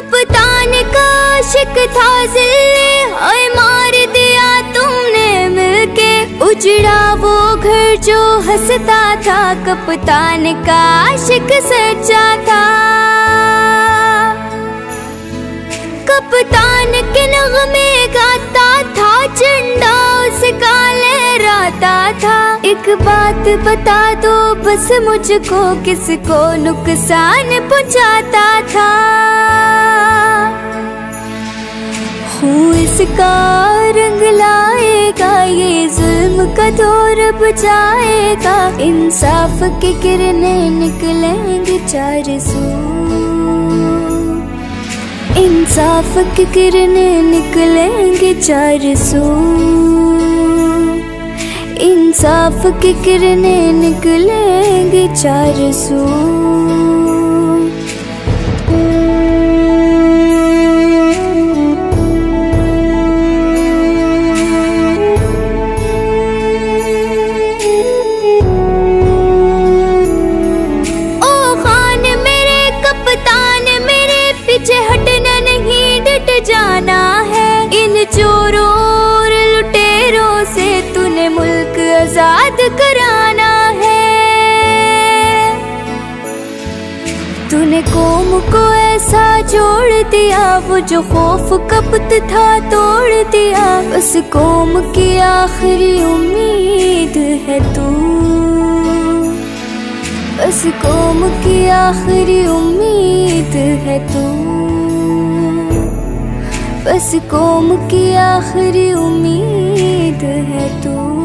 कप्तान का आशिक था ज़िले, हाय मार दिया तुमने मिलके। उजड़ा वो घर जो हंसता था, कप्तान का आशिक सच्चा था। कप्तान के नगमे गाता था, झंडा उसका लहराता था। एक बात बता दो बस मुझको, किसको नुकसान पहुंचाता था। हूँ इसका रंग लाएगा, ये जुल्म का दौर बुझाएगा। इंसाफ की किरणें निकलेंगी चार सू, इंसाफ की किरणें निकलेंगी चार सू, इंसाफ की किरणें निकलेंगी चार सू। जाना है इन चोरों और लुटेरों से, तूने मुल्क आजाद कराना है। तूने कौम को ऐसा जोड़ दिया, वो जो खौफ कपत था तोड़ दिया। बस कौम की आखिरी उम्मीद है तू, बस कौम की आखिरी उम्मीद है तू, बस कौम की आखिरी उम्मीद है तू।